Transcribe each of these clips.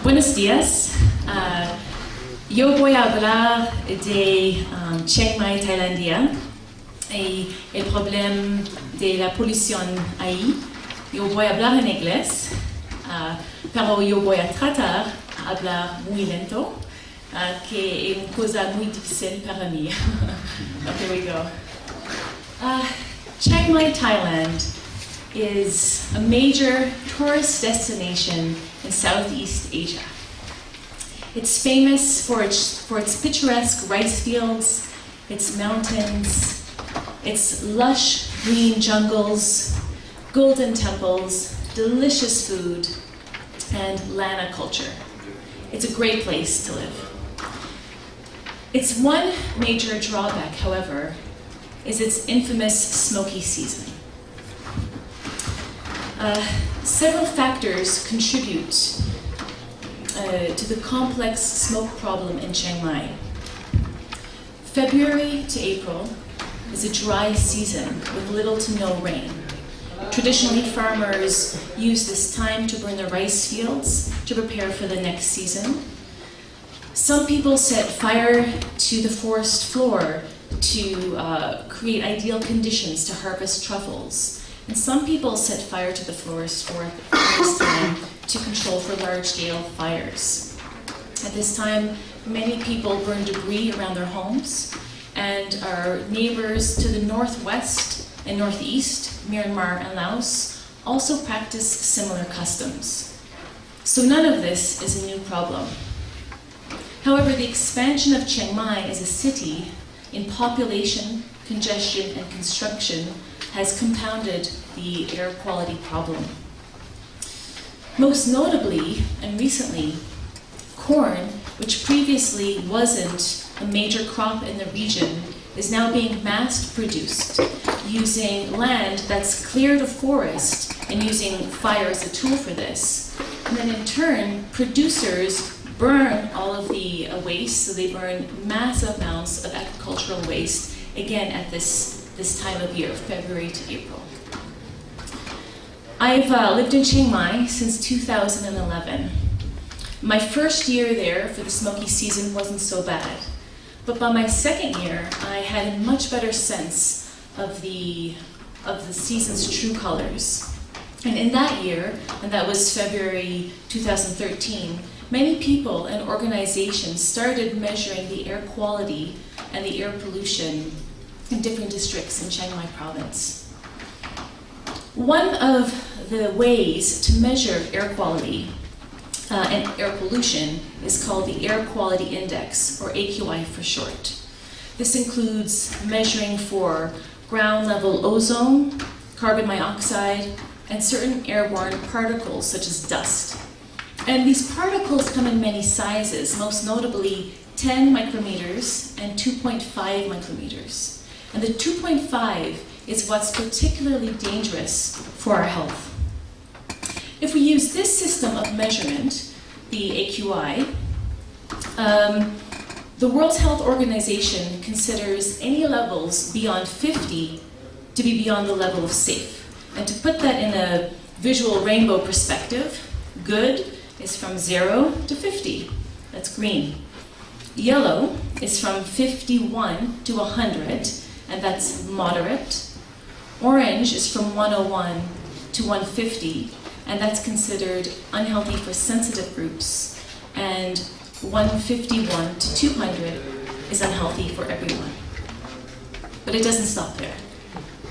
Buenos días. Yo voy a hablar de Chiang Mai, Tailandia, y el problema de la polución ahí. Yo voy a hablar en inglés, pero yo voy a tratar de hablar muy lento, que es una cosa muy difícil para mí. Okay, we go. Chiang Mai, Thailand is a major tourist destination in Southeast Asia. It's famous for its picturesque rice fields, its mountains, its lush green jungles, golden temples, delicious food, and Lana culture. It's a great place to live. Its one major drawback, however, is its infamous smoky season. Several factors contribute to the complex smoke problem in Chiang Mai. February to April is a dry season with little to no rain. Traditionally, farmers use this time to burn their rice fields to prepare for the next season. Some people set fire to the forest floor to create ideal conditions to harvest truffles. And some people set fire to the forest floor at this time to control for large-scale fires. At this time, many people burn debris around their homes, and our neighbors to the northwest and northeast, Myanmar and Laos, also practice similar customs. So none of this is a new problem. However, the expansion of Chiang Mai as a city in population, congestion, and construction has compounded the air quality problem. Most notably, and recently, corn, which previously wasn't a major crop in the region, is now being mass-produced using land that's cleared of forest and using fire as a tool for this. And then in turn, producers burn all of the waste, so they burn massive amounts of agricultural waste, again at this time of year, February to April. I've lived in Chiang Mai since 2011. My first year there for the smoky season wasn't so bad, but by my second year, I had a much better sense of the season's true colors. And in that year, and that was February 2013, many people and organizations started measuring the air quality and the air pollution in different districts in Chiang Mai province. One of the ways to measure air quality and air pollution is called the Air Quality Index, or AQI for short. This includes measuring for ground level ozone, carbon monoxide, and certain airborne particles such as dust. And these particles come in many sizes, most notably 10 micrometers and 2.5 micrometers. And the 2.5 is what's particularly dangerous for our health. If we use this system of measurement, the AQI, the World Health Organization considers any levels beyond 50 to be beyond the level of safe. And to put that in a visual rainbow perspective, good is from 0 to 50, that's green. Yellow is from 51 to 100, and that's moderate. Orange is from 101 to 150, and that's considered unhealthy for sensitive groups. And 151 to 200 is unhealthy for everyone. But it doesn't stop there.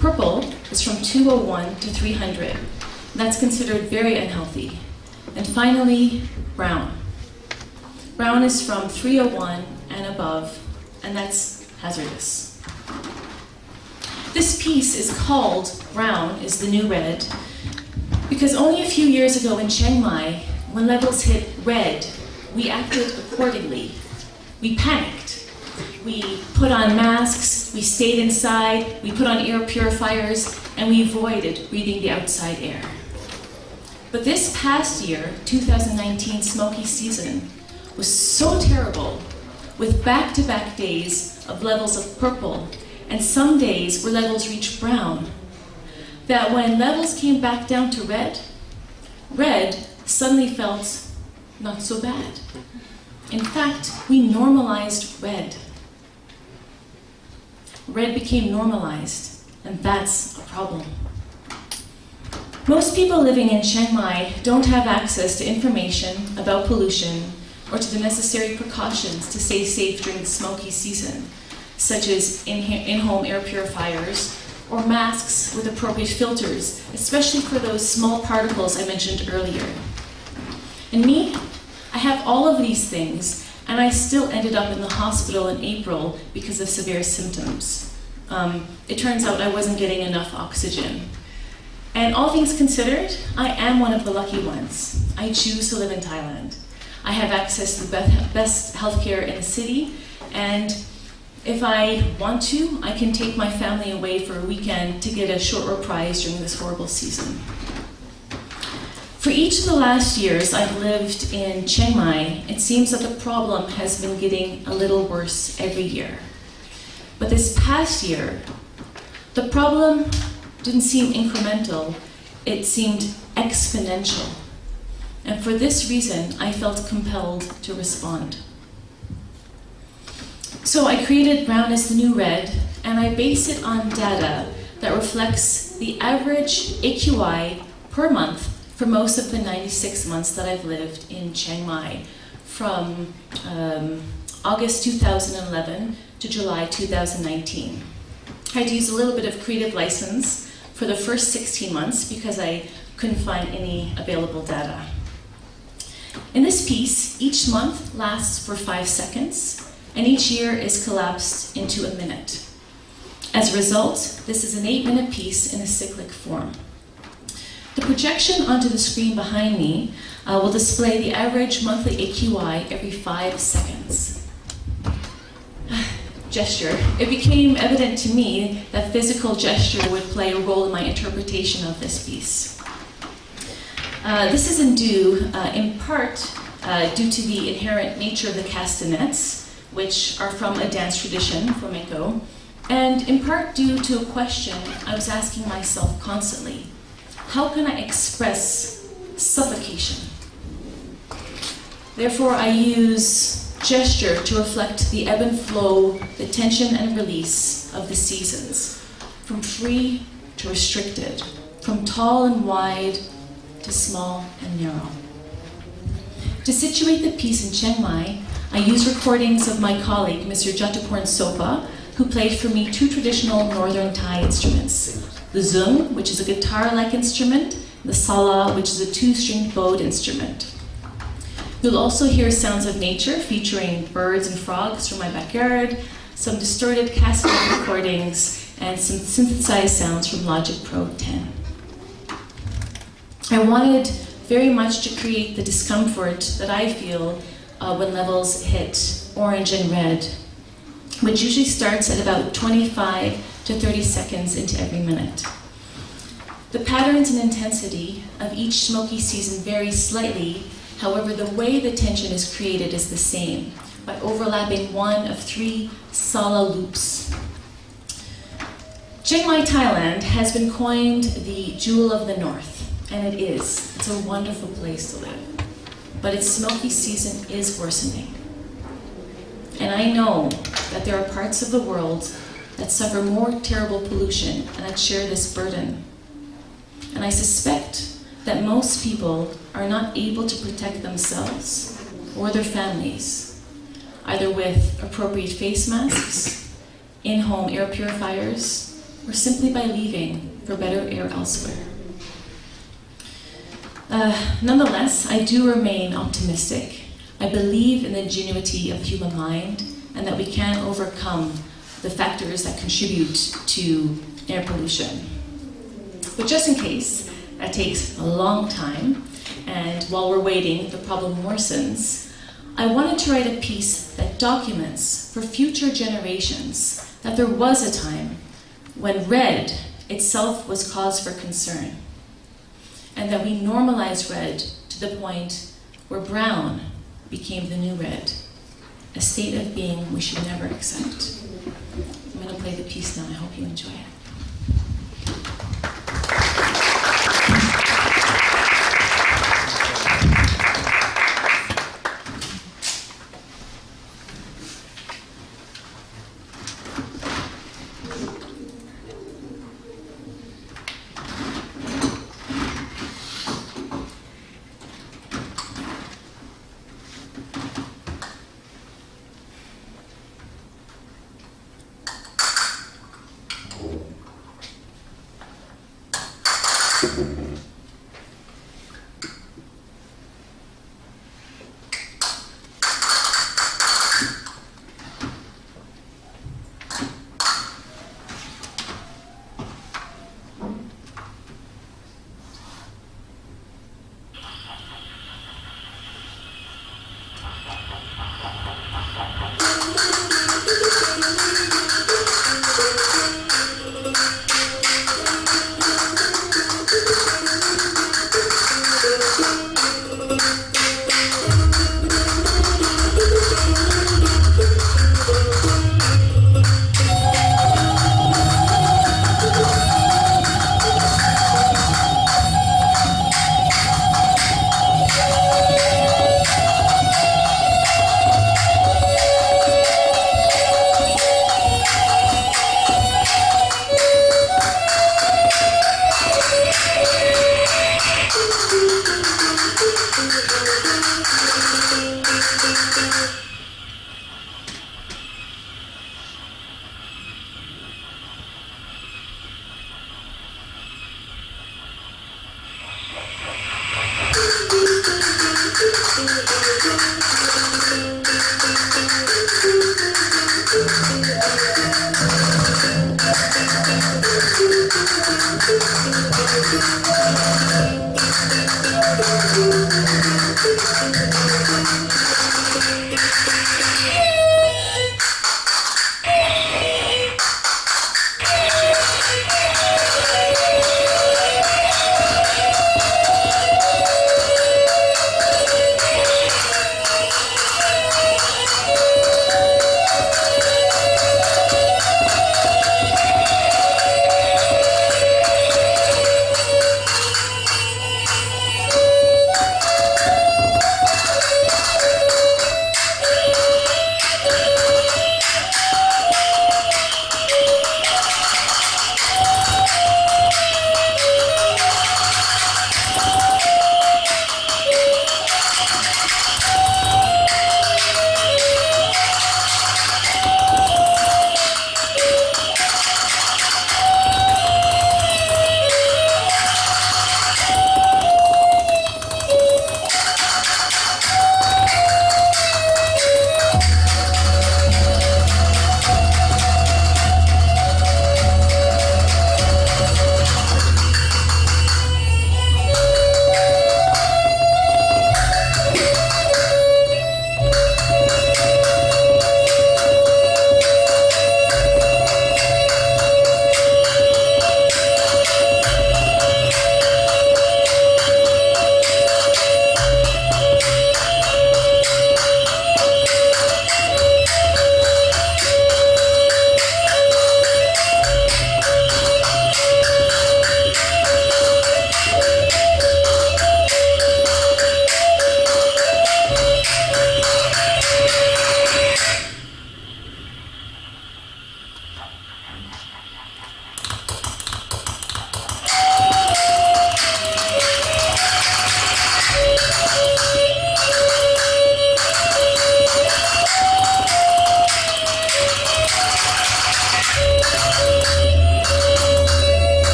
Purple is from 201 to 300. That's considered very unhealthy. And finally, brown. Brown is from 301 and above, and that's hazardous. This piece is called Brown is the New Red because only a few years ago in Chiang Mai, when levels hit red, we acted accordingly. We panicked. We put on masks, we stayed inside, we put on air purifiers, and we avoided breathing the outside air. But this past year, 2019 smoky season, was so terrible, with back-to-back days of levels of purple and some days where levels reached brown, that when levels came back down to red, red suddenly felt not so bad. In fact, we normalized red. Red became normalized, and that's a problem. Most people living in Chiang Mai don't have access to information about pollution or to the necessary precautions to stay safe during the smoky season, such as in-home air purifiers or masks with appropriate filters, especially for those small particles I mentioned earlier. And me, I have all of these things, and I still ended up in the hospital in April because of severe symptoms. It turns out I wasn't getting enough oxygen. And all things considered, I am one of the lucky ones. I choose to live in Thailand. I have access to the best healthcare in the city, and if I want to, I can take my family away for a weekend to get a short reprise during this horrible season. For each of the last years I've lived in Chiang Mai, it seems that the problem has been getting a little worse every year. But this past year, the problem didn't seem incremental, it seemed exponential. And for this reason, I felt compelled to respond. So I created Brown is the New Red, and I base it on data that reflects the average AQI per month for most of the 96 months that I've lived in Chiang Mai, from August 2011 to July 2019. I had to use a little bit of creative license for the first 16 months because I couldn't find any available data. In this piece, each month lasts for 5 seconds, and each year is collapsed into a minute. As a result, this is an 8-minute piece in a cyclic form. The projection onto the screen behind me will display the average monthly AQI every 5 seconds. Gesture. It became evident to me that physical gesture would play a role in my interpretation of this piece. This is in part due to the inherent nature of the castanets, which are from a dance tradition, flamenco, and in part due to a question I was asking myself constantly. How can I express suffocation? Therefore, I use gesture to reflect the ebb and flow, the tension and release of the seasons, from free to restricted, from tall and wide to small and narrow. To situate the piece in Chiang Mai, I use recordings of my colleague, Mr. Jatuporn Sopa, who played for me 2 traditional northern Thai instruments, the zung, which is a guitar-like instrument, and the sala, which is a 2-stringed bowed instrument. You'll also hear sounds of nature featuring birds and frogs from my backyard, some distorted castanet recordings, and some synthesized sounds from Logic Pro 10. I wanted very much to create the discomfort that I feel when levels hit orange and red, which usually starts at about 25 to 30 seconds into every minute. The patterns and intensity of each smoky season vary slightly. However, the way the tension is created is the same, by overlapping one of 3 sala loops. Chiang Mai, Thailand has been coined the jewel of the north, and it is. It's a wonderful place to live. But its smoky season is worsening. And I know that there are parts of the world that suffer more terrible pollution and that share this burden. And I suspect that most people are not able to protect themselves or their families, either with appropriate face masks, in-home air purifiers, or simply by leaving for better air elsewhere. Nonetheless, I do remain optimistic. I believe in the ingenuity of the human mind and that we can overcome the factors that contribute to air pollution. But just in case that takes a long time, and while we're waiting, the problem worsens, I wanted to write a piece that documents for future generations that there was a time when red itself was cause for concern, and that we normalized red to the point where brown became the new red, a state of being we should never accept. I'm going to play the piece now. I hope you enjoy it.